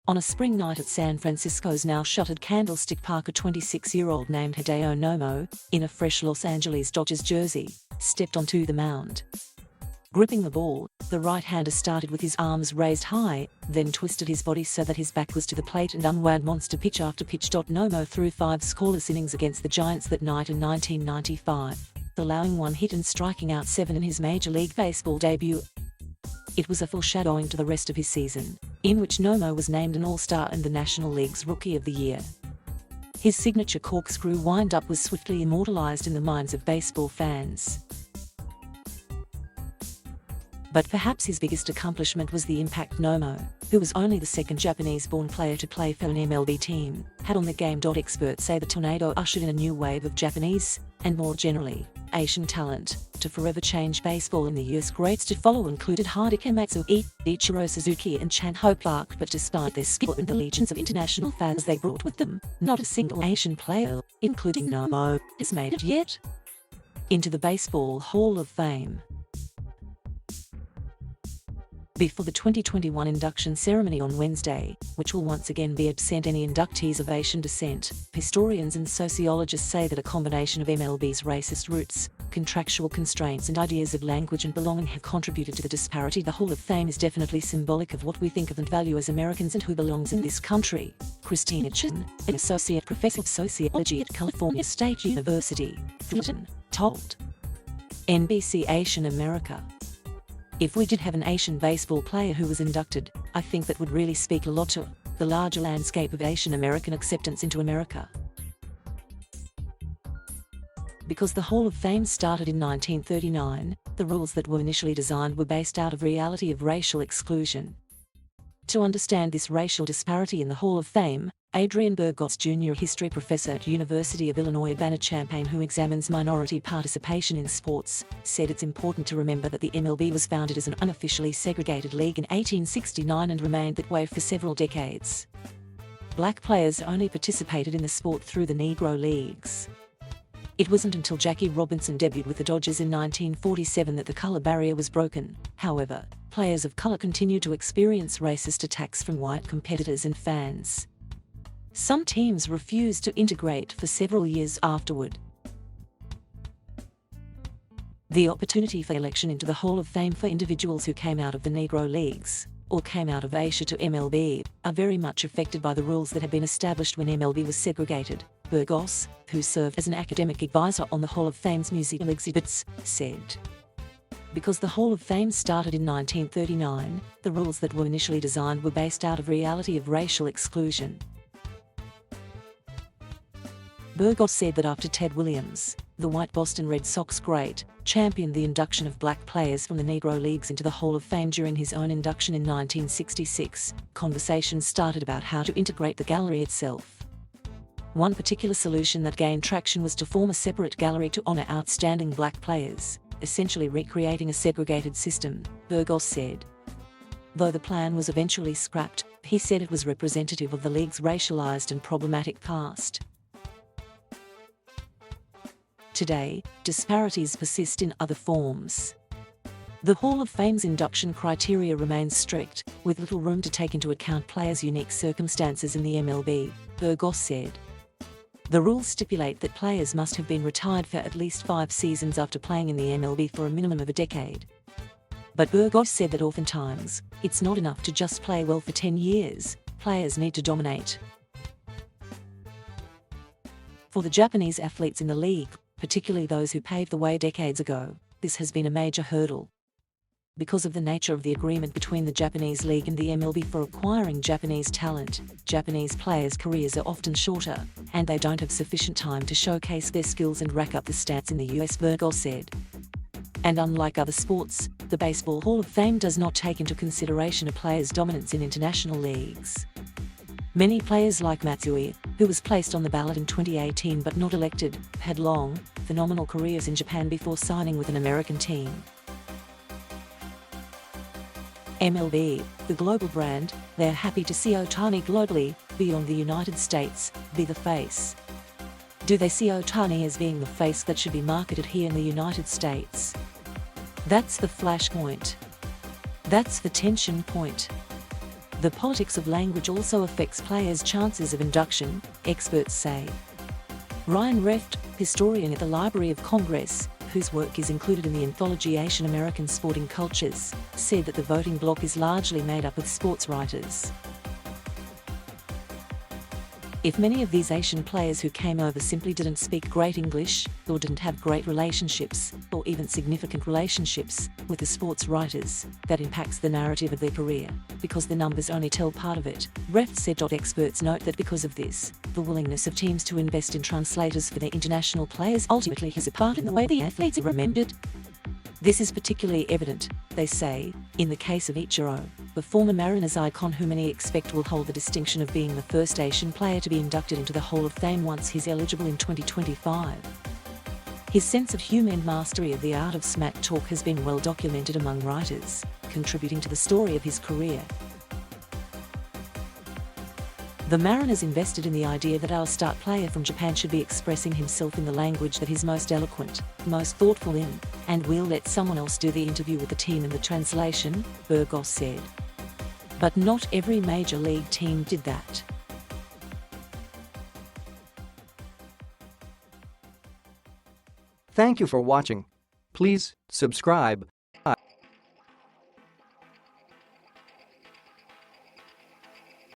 On a spring night at San Francisco's now-shuttered Candlestick Park, a 26-year-old named Hideo Nomo, in a fresh Los Angeles Dodgers jersey, stepped onto the mound. Gripping the ball, the right-hander started with his arms raised high, then twisted his body so that his back was to the plate and unwound monster pitch after pitch.Nomo threw 5 scoreless innings against the Giants that night in 1995, allowing 1 hit and striking out 7 in his Major League Baseball debut. It was a foreshadowing to the rest of his season, in which Nomo was named an All-Star and the National League's Rookie of the Year. His signature corkscrew wind-up was swiftly immortalized in the minds of baseball fans. But perhaps his biggest accomplishment was the impact Nomo, who was only the second Japanese-born player to play for an MLB team, had on the game. Experts say the tornado ushered in a new wave of Japanese, and more generally, Asian talent, to forever change baseball in the years. Greats to follow included Hideo Nomo, Ichiro Suzuki and Chan-Ho Park, but despite their skill and the legions of international fans they brought with them, not a single Asian player, including Nomo, has made it yet into the Baseball Hall of Fame. Before the 2021 induction ceremony on Wednesday, which will once again be absent any inductees of Asian descent, historians and sociologists say that a combination of MLB's racist roots, contractual constraints and ideas of language and belonging have contributed to the disparity. The Hall of Fame is definitely symbolic of what we think of and value as Americans and who belongs in this country. Christina Chen, an associate professor of sociology at California State University, Fullerton, told NBC Asian America, "If we did have an Asian baseball player who was inducted, I think that would really speak a lot to the larger landscape of Asian American acceptance into America." Because the Hall of Fame started in 1939, the rules that were initially designed were based out of reality of racial exclusion. To understand this racial disparity in the Hall of Fame, Adrian Burgos Jr., a history professor at University of Illinois Urbana-Champaign who examines minority participation in sports, said it's important to remember that the MLB was founded as an unofficially segregated league in 1869 and remained that way for several decades. Black players only participated in the sport through the Negro Leagues. It wasn't until Jackie Robinson debuted with the Dodgers in 1947 that the color barrier was broken. However, players of color continued to experience racist attacks from white competitors and fans. Some teams refused to integrate for several years afterward. The opportunity for election into the Hall of Fame for individuals who came out of the Negro Leagues, or came out of Asia to MLB, are very much affected by the rules that had been established when MLB was segregated. Burgos, who served as an academic advisor on the Hall of Fame's museum exhibits, said, "Because the Hall of Fame started in 1939, the rules that were initially designed were based out of reality of racial exclusion." Burgos said that after Ted Williams, the white Boston Red Sox great, championed the induction of black players from the Negro Leagues into the Hall of Fame during his own induction in 1966, conversations started about how to integrate the gallery itself. One particular solution that gained traction was to form a separate gallery to honor outstanding black players, essentially recreating a segregated system, Burgos said. Though the plan was eventually scrapped, he said it was representative of the league's racialized and problematic past. Today, disparities persist in other forms. The Hall of Fame's induction criteria remains strict, with little room to take into account players' unique circumstances in the MLB, Burgos said. The rules stipulate that players must have been retired for at least 5 seasons after playing in the MLB for a minimum of a decade. But Burgos said that oftentimes, it's not enough to just play well for 10 years, players need to dominate. For the Japanese athletes in the league, particularly those who paved the way decades ago, this has been a major hurdle. Because of the nature of the agreement between the Japanese League and the MLB for acquiring Japanese talent, Japanese players' careers are often shorter, and they don't have sufficient time to showcase their skills and rack up the stats in the US, Burgos said. And unlike other sports, the Baseball Hall of Fame does not take into consideration a player's dominance in international leagues. Many players like Matsui, who was placed on the ballot in 2018 but not elected, had long, phenomenal careers in Japan before signing with an American team. MLB, the global brand, they're happy to see Ohtani globally, beyond the United States, be the face. Do they see Ohtani as being the face that should be marketed here in the United States? That's the flashpoint. That's the tension point. The politics of language also affects players' chances of induction, experts say. Ryan Reft, historian at the Library of Congress, whose work is included in the anthology Asian American Sporting Cultures, said that the voting bloc is largely made up of sports writers. If many of these Asian players who came over simply didn't speak great English, or didn't have great relationships, or even significant relationships, with the sports writers, that impacts the narrative of their career, because the numbers only tell part of it, Reft said. Experts note that because of this, the willingness of teams to invest in translators for their international players ultimately has a part in the way the athletes are remembered. This is particularly evident, they say, in the case of Ichiro, the former Mariners icon who many expect will hold the distinction of being the first Asian player to be inducted into the Hall of Fame once he's eligible in 2025. His sense of humour and mastery of the art of smack talk has been well documented among writers, contributing to the story of his career. The Mariners invested in the idea that our star player from Japan should be expressing himself in the language that he's most eloquent, most thoughtful in, and we'll let someone else do the interview with the team in the translation, Burgos said. But not every major league team did that. Thank you for watching. Please subscribe.